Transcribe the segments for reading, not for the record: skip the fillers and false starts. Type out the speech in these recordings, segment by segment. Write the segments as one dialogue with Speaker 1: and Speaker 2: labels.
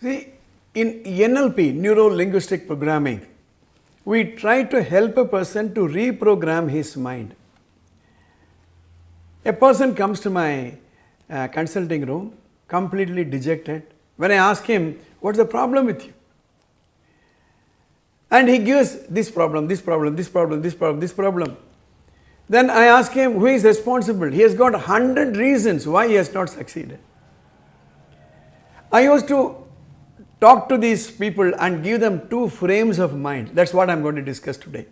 Speaker 1: See, in NLP, Neuro Linguistic Programming, we try to help a person to reprogram his mind. A person comes to my consulting room completely dejected. When I ask him, what's the problem with you? And he gives this problem, this problem, this problem, this problem, this problem. Then I ask him, who is responsible? He has got 100 reasons why he has not succeeded. I used to talk to these people and give them two frames of mind. That's what I'm going to discuss today.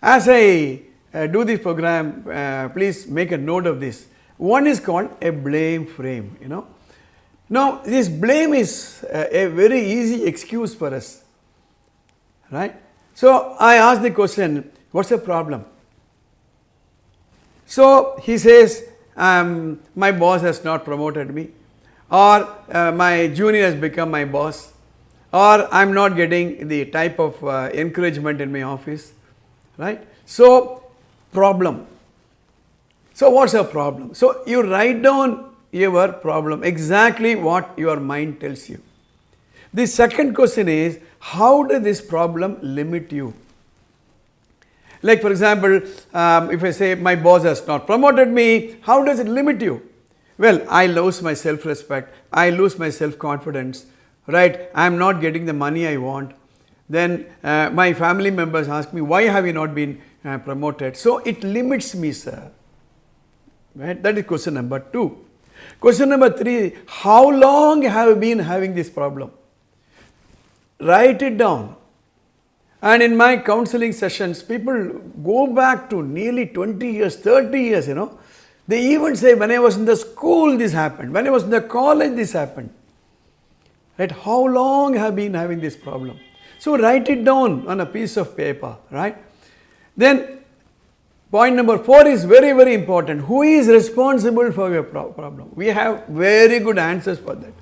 Speaker 1: As I do this program, please make a note of this. One is called a blame frame, Now, this blame is a very easy excuse for us, right? So, I ask the question, what's the problem? So, he says, my boss has not promoted me, or my junior has become my boss, or I'm not getting the type of encouragement in my office, right? So, problem. So, what's a problem? So, you write down your problem, exactly what your mind tells you. The second question is, how does this problem limit you? Like for example, if I say my boss has not promoted me, how does it limit you? Well, I lose my self-respect, I lose my self-confidence, right? I am not getting the money I want. Then my family members ask me, why have you not been promoted? So it limits me, sir. Right? That is question number 2. Question number 3, how long have you been having this problem? Write it down. And in my counseling sessions, people go back to nearly 20 years, 30 years, They even say, when I was in the school, this happened. When I was in the college, this happened. Right? How long have I been having this problem? So write it down on a piece of paper, right? Then point number 4 is very, very important. Who is responsible for your problem? We have very good answers for that.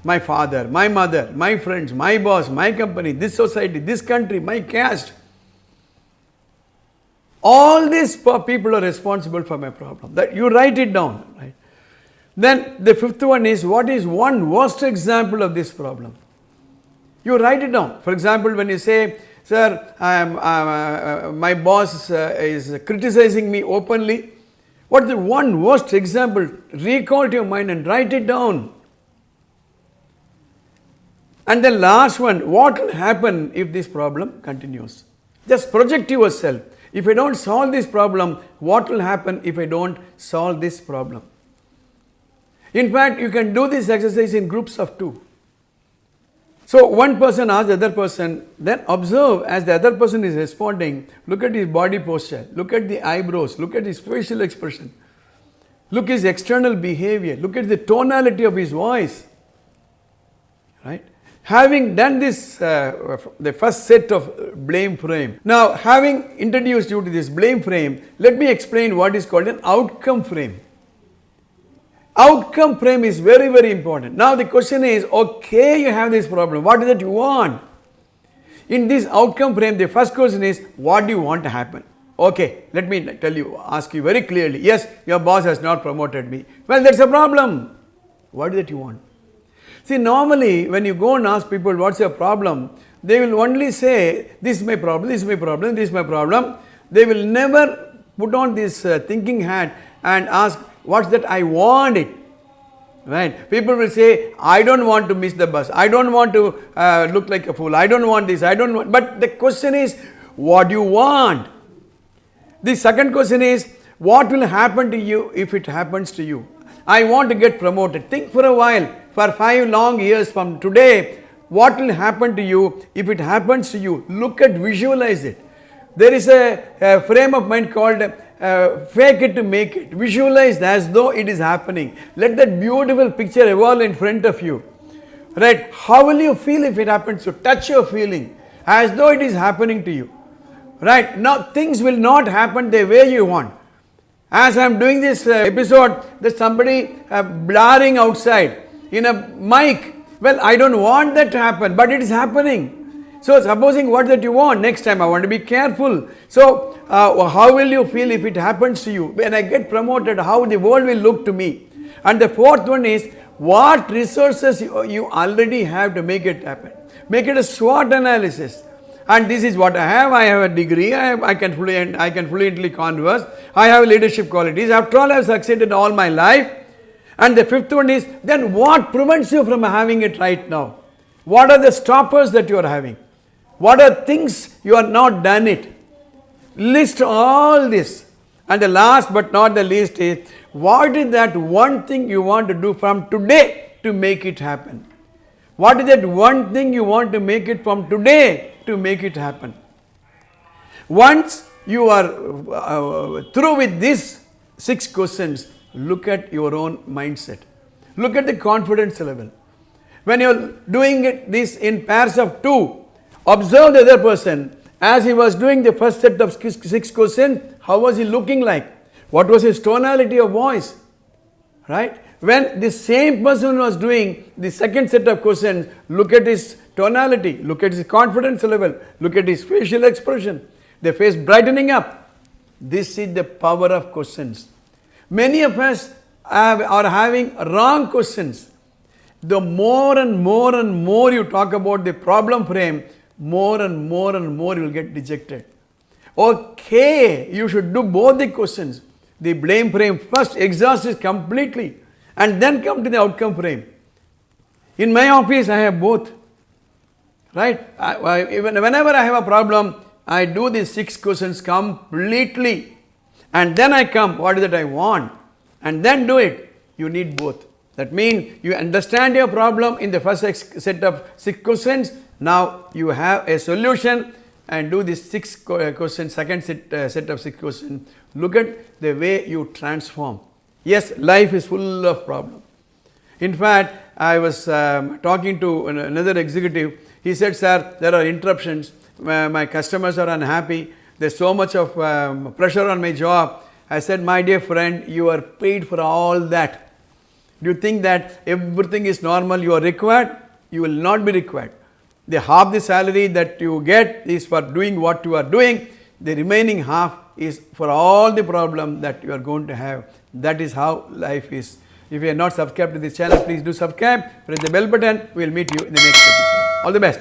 Speaker 1: My father, my mother, my friends, my boss, my company, this society, this country, my caste. All these people are responsible for my problem. That you write it down, right? Then the 5th one is, what is one worst example of this problem? You write it down. For example, when you say, sir, my boss is criticizing me openly. What is the one worst example? Recall to your mind and write it down. And the last one, what will happen if this problem continues? Just project yourself. If I don't solve this problem, what will happen if I don't solve this problem? In fact, you can do this exercise in groups of 2. So, one person asks the other person, then observe as the other person is responding, look at his body posture, look at the eyebrows, look at his facial expression, look at his external behavior, look at the tonality of his voice, right? Having done this, the first set of blame frame. Now, having introduced you to this blame frame, let me explain what is called an outcome frame. Outcome frame is very, very important. Now, the question is, okay, you have this problem. What is it you want? In this outcome frame, the first question is, what do you want to happen? Okay, let me ask you very clearly. Yes, your boss has not promoted me. Well, that's a problem. What is it you want? See, normally when you go and ask people what's your problem, they will only say, this is my problem, this is my problem, this is my problem. They will never put on this thinking hat and ask, what's that I want it, right? People will say, I don't want to miss the bus, I don't want to look like a fool, I don't want this, I don't want, but the question is, what do you want? The second question is, what will happen to you if it happens to you? I want to get promoted. Think for a while. For 5 long years from today, what will happen to you if it happens to you? Look at, visualize it. There is a frame of mind called fake it to make it. Visualize as though it is happening. Let that beautiful picture evolve in front of you. Right? How will you feel if it happens to touch your feeling as though it is happening to you? Right? Now things will not happen the way you want. As I am doing this episode, there's somebody blaring outside in a mic. Well, I don't want that to happen, but it is happening. So, supposing what that you want, next time I want to be careful. So, how will you feel if it happens to you? When I get promoted, how the world will look to me? And the 4th one is, what resources you already have to make it happen. Make it a SWOT analysis. And this is what I have a degree, I can fluently converse, I have leadership qualities, after all I have succeeded all my life. And the fifth one is, then what prevents you from having it right now? What are the stoppers that you are having? What are things you are not done it? List all this. And the last but not the least is, what is that one thing you want to do from today to make it happen? What is that one thing you want to make it from today to make it happen? Once you are through with these 6 questions, look at your own mindset. Look at the confidence level. When you are doing this in pairs of 2, observe the other person. As he was doing the first set of 6 questions, how was he looking like? What was his tonality of voice? Right? When the same person was doing the second set of questions, look at his tonality, look at his confidence level, look at his facial expression, the face brightening up. This is the power of questions. Many of us are having wrong questions. The more and more you talk about the problem frame, more and more you will get dejected. Okay, you should do both the questions. The blame frame first, exhaust it completely, and then come to the outcome frame. In my office, I have both. Right? Whenever I have a problem, I do these 6 questions completely. And then I come, what is it I want? And then do it. You need both. That means you understand your problem in the first set of 6 questions. Now you have a solution and do this 6 questions, second set of 6 questions. Look at the way you transform. Yes, life is full of problems. In fact, I was talking to another executive. He said, sir, there are interruptions. My customers are unhappy. There's so much of pressure on my job. I said, my dear friend, you are paid for all that. Do you think that everything is normal, you are required? You will not be required. The half the salary that you get is for doing what you are doing. The remaining half is for all the problem that you are going to have. That is how life is. If you are not subscribed to this channel, please do subscribe. Press the bell button. We will meet you in the next episode. All the best.